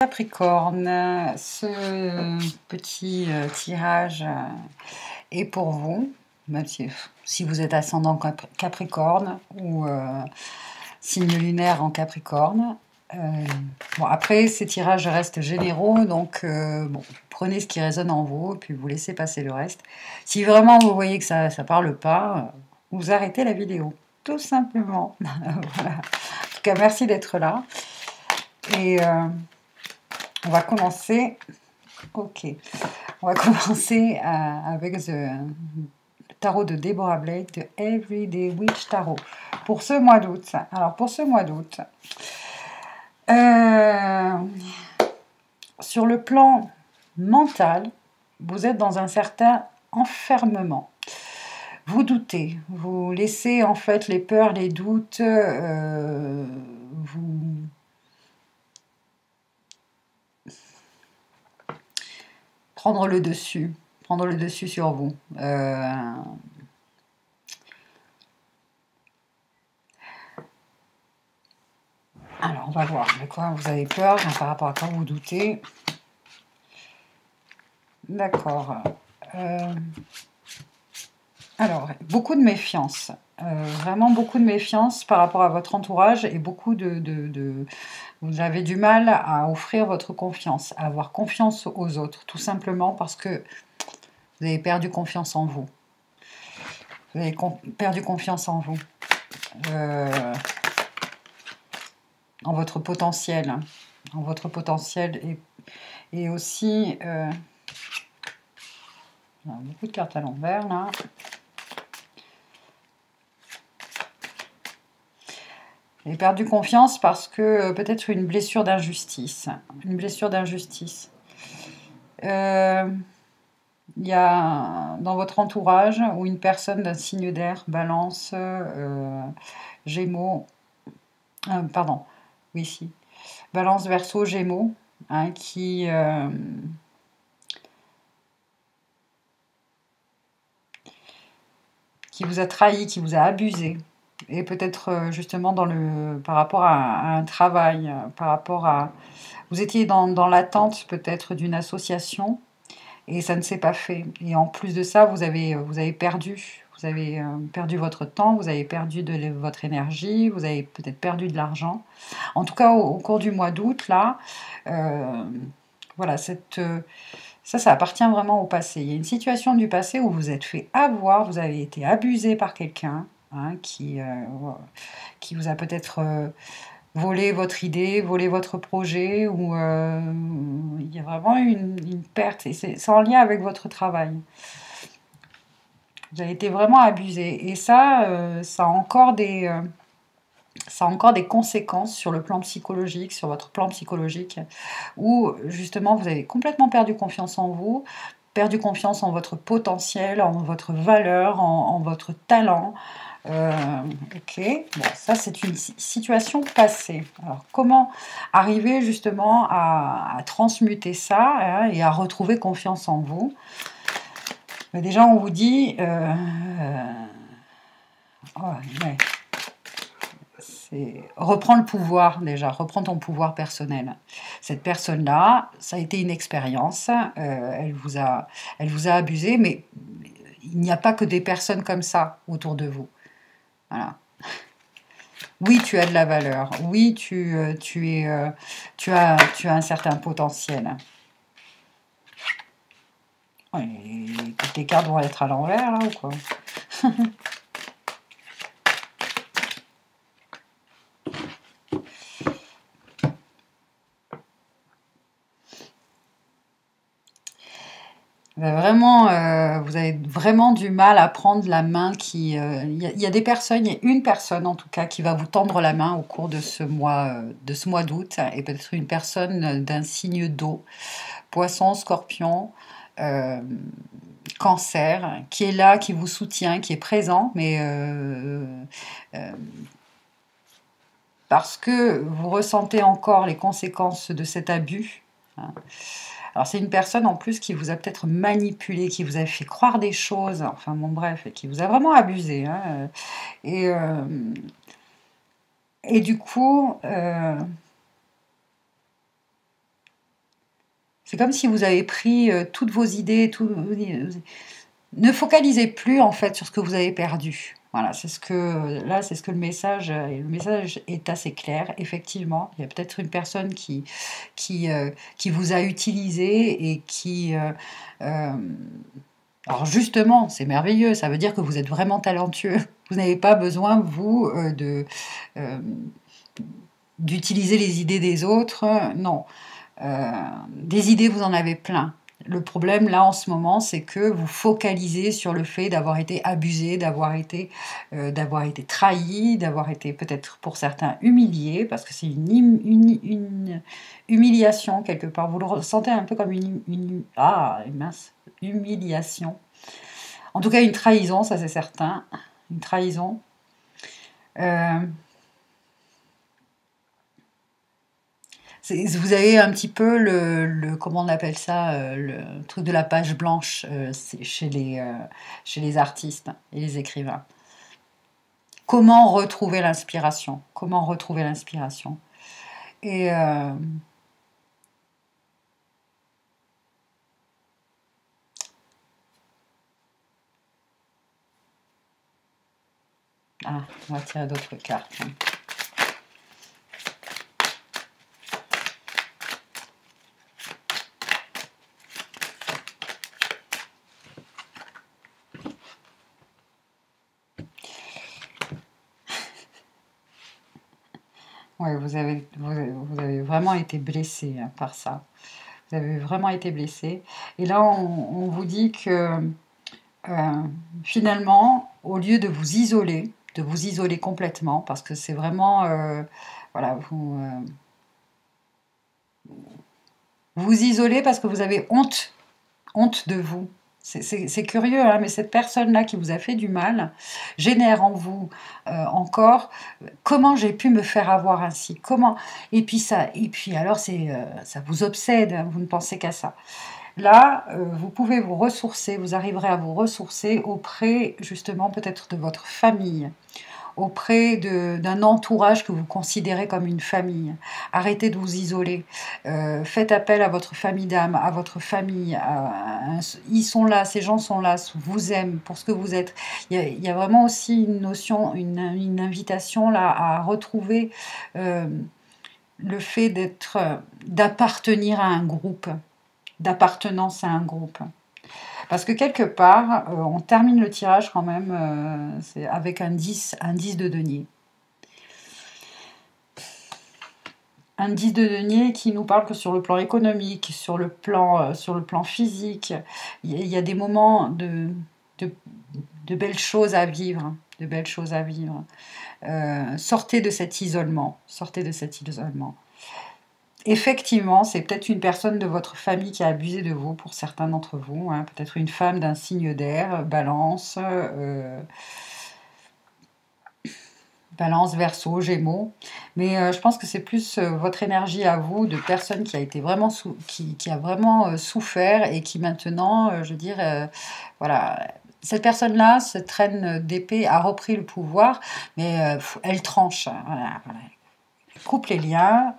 Capricorne, ce petit tirage est pour vous, même si vous êtes ascendant Capricorne ou signe lunaire en Capricorne. Bon, après, ces tirages restent généraux, donc bon, prenez ce qui résonne en vous, puis vous laissez passer le reste. Si vraiment vous voyez que ça ne parle pas, vous arrêtez la vidéo, tout simplement. Voilà. En tout cas, merci d'être là. Et on va commencer. Ok. On va commencer avec le tarot de Deborah Blake de Everyday Witch Tarot pour ce mois d'août. Alors pour ce mois d'août, sur le plan mental, vous êtes dans un certain enfermement. Vous doutez, vous laissez en fait les peurs, les doutes, vous prendre le dessus sur vous. Alors, on va voir de quoi vous avez peur, par rapport à quoi vous doutez. D'accord. Alors, beaucoup de méfiance. Vraiment beaucoup de méfiance par rapport à votre entourage et beaucoup vous avez du mal à offrir votre confiance, à avoir confiance aux autres, tout simplement parce que vous avez perdu confiance en vous. Vous avez perdu confiance en vous. En votre potentiel. En votre potentiel et aussi... beaucoup de cartes à l'envers, là. J'ai perdu confiance parce que peut-être une blessure d'injustice. Une blessure d'injustice. Il y a dans votre entourage ou une personne d'un signe d'air, Balance, Gémeaux, pardon, oui, si, Balance, Verseau, Gémeaux, hein, qui vous a trahi, qui vous a abusé. Et peut-être justement par rapport à un travail, par rapport à... Vous étiez dans l'attente peut-être d'une association et ça ne s'est pas fait. Et en plus de ça, vous avez perdu. Vous avez perdu votre temps, vous avez perdu votre énergie, vous avez peut-être perdu de l'argent. En tout cas, au cours du mois d'août, là, voilà, ça appartient vraiment au passé. Il y a une situation du passé où vous êtes fait avoir, vous avez été abusé par quelqu'un, hein, qui vous a peut-être volé votre idée, volé votre projet, ou il y a vraiment une perte, et c'est en lien avec votre travail. Vous avez été vraiment abusé, et ça a encore des conséquences sur le plan psychologique, sur votre plan psychologique, où justement vous avez complètement perdu confiance en vous, perdu confiance en votre potentiel, en votre valeur, en votre talent. Ok, bon, ça c'est une situation passée. Alors comment arriver justement à transmuter ça, hein, et à retrouver confiance en vous? Mais déjà on vous dit... oh, ouais. Reprends le pouvoir déjà, reprends ton pouvoir personnel. Cette personne-là, ça a été une expérience, elle vous a abusé, mais il n'y a pas que des personnes comme ça autour de vous. Voilà. Oui, tu as de la valeur. Oui, tu as un certain potentiel. Ouais, toutes les cartes vont être à l'envers, là, ou quoi? Vraiment, vous avez vraiment du mal à prendre la main qui... Il y a des personnes, il y a une personne en tout cas qui va vous tendre la main au cours de ce mois d'août, et peut-être une personne d'un signe d'eau, Poisson, Scorpion, Cancer, qui est là, qui vous soutient, qui est présent, mais parce que vous ressentez encore les conséquences de cet abus, hein. Alors c'est une personne en plus qui vous a peut-être manipulé, qui vous a fait croire des choses, enfin bon bref, et qui vous a vraiment abusé, hein. Et du coup, C'est comme si vous avez pris toutes vos idées, ne focalisez plus en fait sur ce que vous avez perdu. Voilà, c'est ce que là, c'est ce que le message est assez clair. Effectivement, il y a peut-être une personne qui vous a utilisé et euh, alors justement, c'est merveilleux. Ça veut dire que vous êtes vraiment talentueux. Vous n'avez pas besoin vous euh, d'utiliser les idées des autres. Non. Des idées, vous en avez plein. Le problème, là, en ce moment, c'est que vous focalisez sur le fait d'avoir été abusé, d'avoir été trahi, d'avoir été peut-être pour certains humilié, parce que c'est une humiliation quelque part. Vous le ressentez un peu comme mince, humiliation. En tout cas, une trahison, ça c'est certain. Une trahison. Euh, Vous avez un petit peu comment on appelle ça, le truc de la page blanche chez les artistes et les écrivains. Comment retrouver l'inspiration? Comment retrouver l'inspiration? Et on va tirer d'autres cartes. Ouais, vous avez vraiment été blessé par ça. Vous avez vraiment été blessé. Et là, on vous dit que euh, finalement, au lieu de vous isoler complètement, parce que c'est vraiment, voilà, vous isolez parce que vous avez honte de vous. C'est curieux, hein, mais cette personne-là qui vous a fait du mal génère en vous encore comment j'ai pu me faire avoir ainsi, comment et puis alors ça vous obsède, hein, vous ne pensez qu'à ça. Là, vous pouvez vous ressourcer, vous arriverez à vous ressourcer auprès justement peut-être de votre famille, auprès d'un entourage que vous considérez comme une famille. Arrêtez de vous isoler. Faites appel à votre famille d'âme, à votre famille. Ils sont là, ces gens sont là, vous aiment pour ce que vous êtes. Il y a vraiment aussi une notion, une invitation là à retrouver le fait d'appartenir à un groupe, d'appartenance à un groupe. Parce que quelque part, on termine le tirage quand même c'est avec un 10 de denier. Un 10 de denier qui nous parle que sur le plan économique, sur le plan physique, il y a des moments de, de belles choses à vivre. De belles choses à vivre. Sortez de cet isolement. Sortez de cet isolement. Effectivement, c'est peut-être une personne de votre famille qui a abusé de vous, pour certains d'entre vous, hein. Peut-être une femme d'un signe d'air, balance, balance, verseau, gémeaux. Mais je pense que c'est plus votre énergie à vous, de personne qui a été vraiment qui a vraiment souffert et qui maintenant, je veux dire, voilà. Cette personne-là, cette reine d'épée, a repris le pouvoir, mais elle tranche. Voilà, voilà. Elle coupe les liens.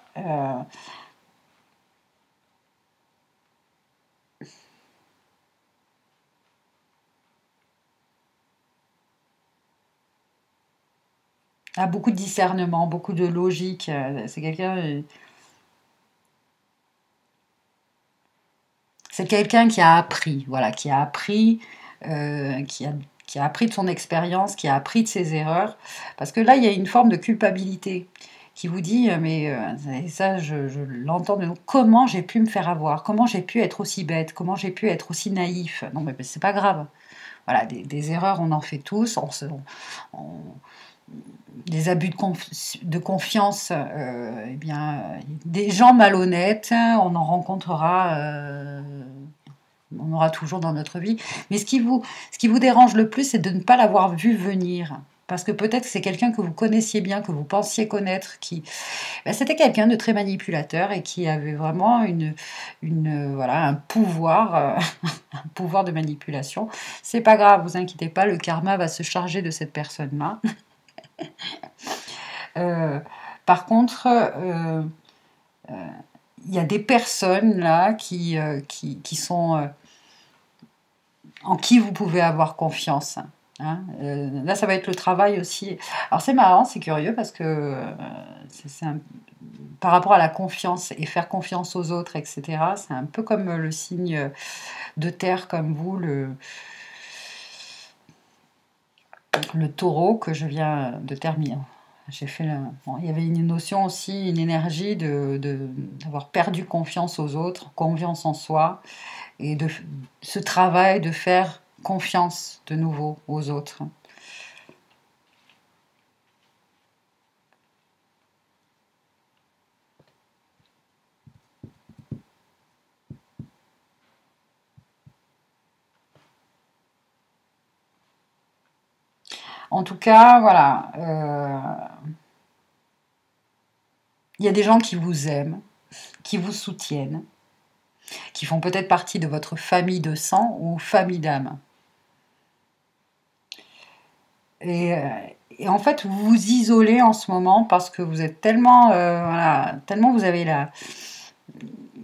A beaucoup de discernement, beaucoup de logique. C'est quelqu'un qui a appris, voilà, qui a appris, qui a appris de son expérience, qui a appris de ses erreurs. Parce que là, il y a une forme de culpabilité qui vous dit, et ça, je l'entends de nous, comment j'ai pu me faire avoir, comment j'ai pu être aussi bête, comment j'ai pu être aussi naïf. Non, mais c'est pas grave. Voilà, des erreurs, on en fait tous. On- des abus de confiance, eh bien, des gens malhonnêtes, on en rencontrera, on aura toujours dans notre vie. Mais ce qui vous dérange le plus, c'est de ne pas l'avoir vu venir. Parce que peut-être que c'est quelqu'un que vous connaissiez bien, que vous pensiez connaître, c'était quelqu'un de très manipulateur et qui avait vraiment voilà, un pouvoir, un pouvoir de manipulation. C'est pas grave, vous inquiétez pas, le karma va se charger de cette personne-là. Euh, par contre, il y a des personnes là qui sont en qui vous pouvez avoir confiance. Hein. Là, ça va être le travail aussi. Alors c'est marrant, c'est curieux parce que par rapport à la confiance et faire confiance aux autres, etc., c'est un peu comme le signe de terre comme vous, le taureau que je viens de terminer. J'ai fait bon, il y avait une notion aussi, une énergie d'avoir perdu confiance aux autres, confiance en soi, et de ce travail de faire confiance de nouveau aux autres. En tout cas, voilà, il y a des gens qui vous aiment, qui vous soutiennent, qui font peut-être partie de votre famille de sang ou famille d'âme. Et, euh, et en fait, vous vous isolez en ce moment parce que vous êtes tellement, voilà, tellement vous avez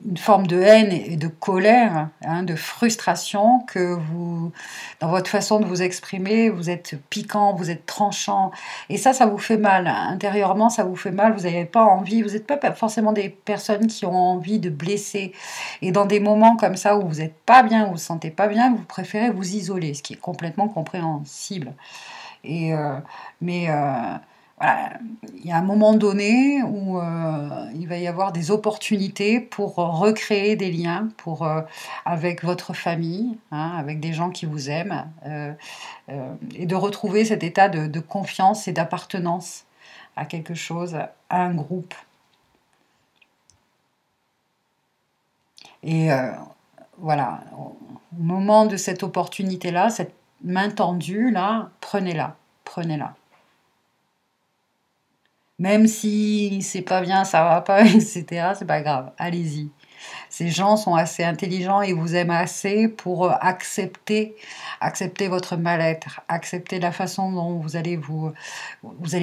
une forme de haine et de colère, hein, de frustration, que vous, dans votre façon de vous exprimer, vous êtes piquant, vous êtes tranchant, et ça vous fait mal. Intérieurement, ça vous fait mal, vous n'avez pas envie, vous n'êtes pas forcément des personnes qui ont envie de blesser, et dans des moments comme ça où vous n'êtes pas bien, où vous ne vous sentez pas bien, vous préférez vous isoler, ce qui est complètement compréhensible. Et, mais voilà, il y a un moment donné où il va y avoir des opportunités pour recréer des liens avec votre famille, hein, avec des gens qui vous aiment, et de retrouver cet état de confiance et d'appartenance à quelque chose, à un groupe. Et voilà, au moment de cette opportunité-là, cette main tendue-là, prenez-la, prenez-la. Même si c'est pas bien, ça va pas, etc., c'est pas grave, allez-y. Ces gens sont assez intelligents et vous aiment assez pour accepter votre mal-être, accepter la façon dont vous allez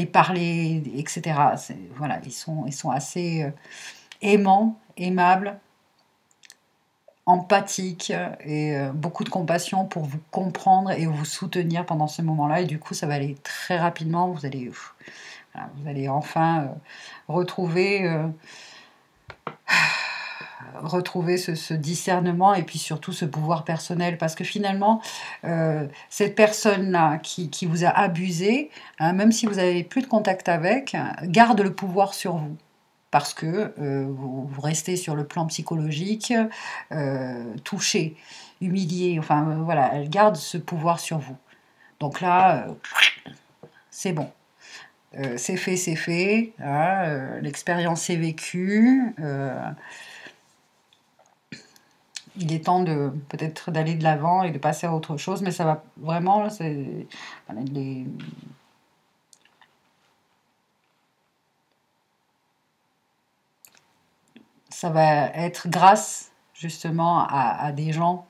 parler, etc. Voilà, ils sont assez aimants, aimables, empathiques et beaucoup de compassion pour vous comprendre et vous soutenir pendant ce moment-là. Et du coup, ça va aller très rapidement. Voilà, vous allez enfin retrouver, retrouver ce discernement et puis surtout ce pouvoir personnel. Parce que finalement, cette personne-là qui vous a abusé, hein, même si vous n'avez plus de contact avec, garde le pouvoir sur vous. Parce que vous restez sur le plan psychologique, touché, humilié, enfin voilà, elle garde ce pouvoir sur vous. Donc là, c'est bon. C'est fait, c'est fait. Hein, l'expérience est vécue. Il est temps de peut-être d'aller de l'avant et de passer à autre chose, mais ça va vraiment, là, voilà, ça va être grâce justement à des gens,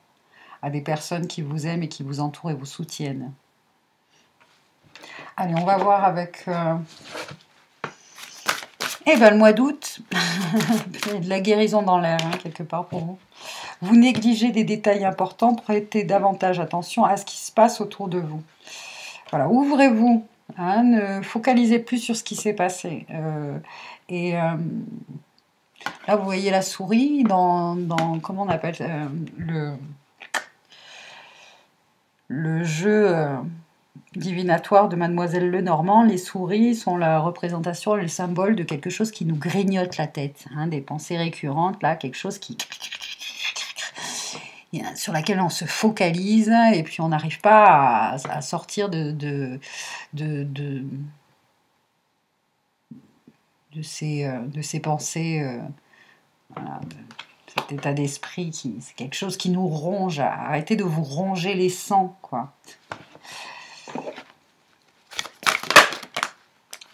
à des personnes qui vous aiment et qui vous entourent et vous soutiennent. Allez, on va voir avec le mois d'août. Il y a de la guérison dans l'air, hein, quelque part pour vous. Vous négligez des détails importants, prêtez davantage attention à ce qui se passe autour de vous. Voilà, ouvrez-vous, hein, ne focalisez plus sur ce qui s'est passé. Et là, vous voyez la souris dans comment on appelle le jeu divinatoire de Mademoiselle Lenormand. Les souris sont la représentation, le symbole de quelque chose qui nous grignote la tête, hein, des pensées récurrentes, là, quelque chose sur laquelle on se focalise et puis on n'arrive pas à sortir de ces pensées, voilà, de cet état d'esprit c'est quelque chose qui nous ronge. Arrêtez de vous ronger les sangs, quoi.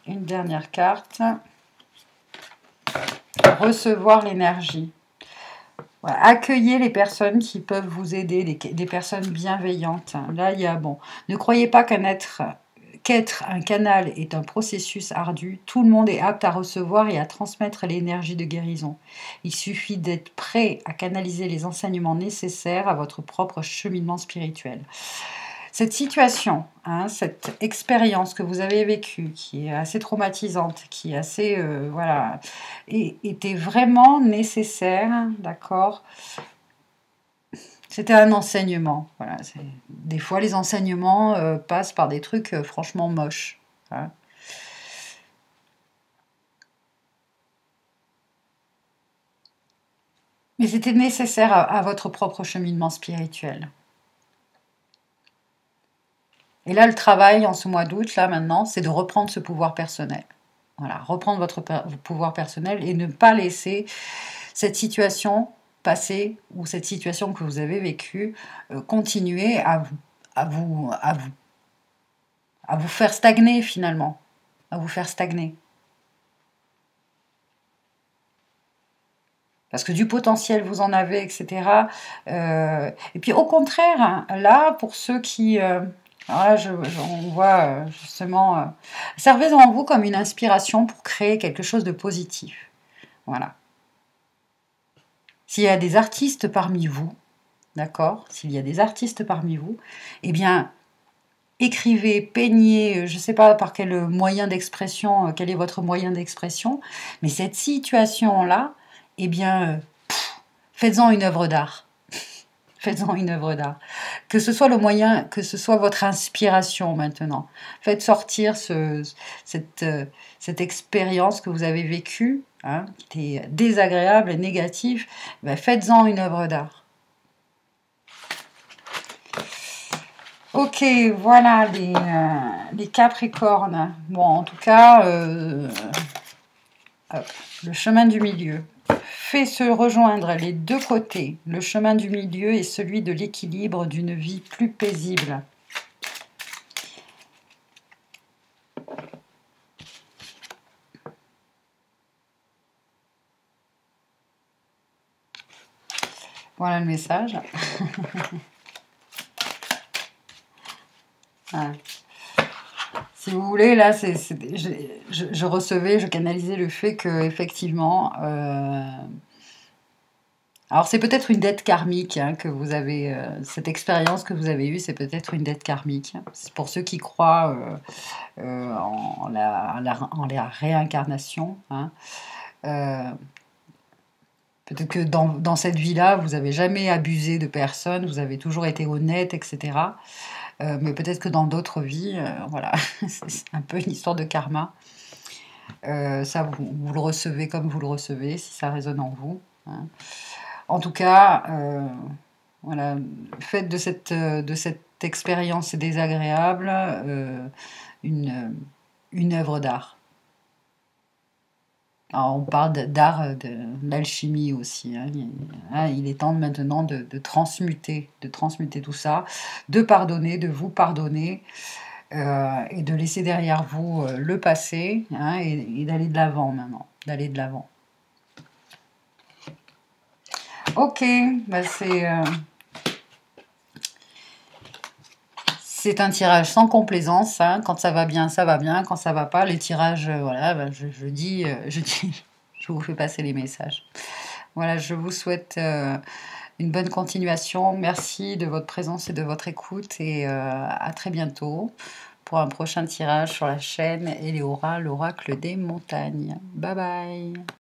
Une dernière carte. Recevoir l'énergie. Voilà. Accueillez les personnes qui peuvent vous aider, des personnes bienveillantes. Là, il y a, bon, ne croyez pas qu'un être qu'être un canal est un processus ardu, tout le monde est apte à recevoir et à transmettre l'énergie de guérison. Il suffit d'être prêt à canaliser les enseignements nécessaires à votre propre cheminement spirituel. Cette situation, hein, cette expérience que vous avez vécue, qui est assez traumatisante, qui est assez, voilà, était vraiment nécessaire, d'accord? C'était un enseignement. Voilà, des fois, les enseignements passent par des trucs franchement moches. Hein. Mais c'était nécessaire à votre propre cheminement spirituel. Et là, le travail en ce mois d'août, là maintenant, c'est de reprendre ce pouvoir personnel. Voilà, reprendre votre pouvoir personnel et ne pas laisser cette situation passée ou cette situation que vous avez vécue continuer à vous faire stagner finalement, à vous faire stagner. Parce que du potentiel, vous en avez, etc. Et puis au contraire, hein, là, pour ceux qui... alors là, on voit justement... servez-en vous comme une inspiration pour créer quelque chose de positif. Voilà. S'il y a des artistes parmi vous, d'accord? S'il y a des artistes parmi vous, eh bien, écrivez, peignez, je ne sais pas par quel moyen d'expression, quel est votre moyen d'expression, mais cette situation-là, eh bien, faites-en une œuvre d'art. Faites-en une œuvre d'art. Que ce soit le moyen, que ce soit votre inspiration maintenant. Faites sortir cette expérience que vous avez vécue, hein, qui était désagréable et négative, ben faites-en une œuvre d'art. Ok, voilà les Capricornes. Bon, en tout cas, le chemin du milieu fait se rejoindre les deux côtés. Le chemin du milieu est celui de l'équilibre d'une vie plus paisible. Voilà le message. Voilà. Si vous voulez, là, je recevais, je canalisais le fait que effectivement, alors c'est peut-être une dette karmique hein, que vous avez, cette expérience que vous avez eue, c'est peut-être une dette karmique. C'est pour ceux qui croient en la réincarnation. Hein. Peut-être que dans cette vie-là, vous n'avez jamais abusé de personne, vous avez toujours été honnête, etc. Mais peut-être que dans d'autres vies, voilà, c'est un peu une histoire de karma. Ça, vous le recevez comme vous le recevez, si ça résonne en vous. Hein. En tout cas, voilà, faites de cette expérience désagréable une œuvre d'art. Alors, on parle d'art, d'alchimie aussi. Hein. Il est temps maintenant de transmuter tout ça, de pardonner, de vous pardonner et de laisser derrière vous le passé hein, et d'aller de l'avant maintenant, d'aller de l'avant. Ok, bah c'est un tirage sans complaisance. Hein. Quand ça va bien, ça va bien. Quand ça va pas, les tirages, voilà, bah, je dis, je vous fais passer les messages. Voilà, je vous souhaite une bonne continuation. Merci de votre présence et de votre écoute et à très bientôt pour un prochain tirage sur la chaîne Éléora, l'oracle des montagnes. Bye bye.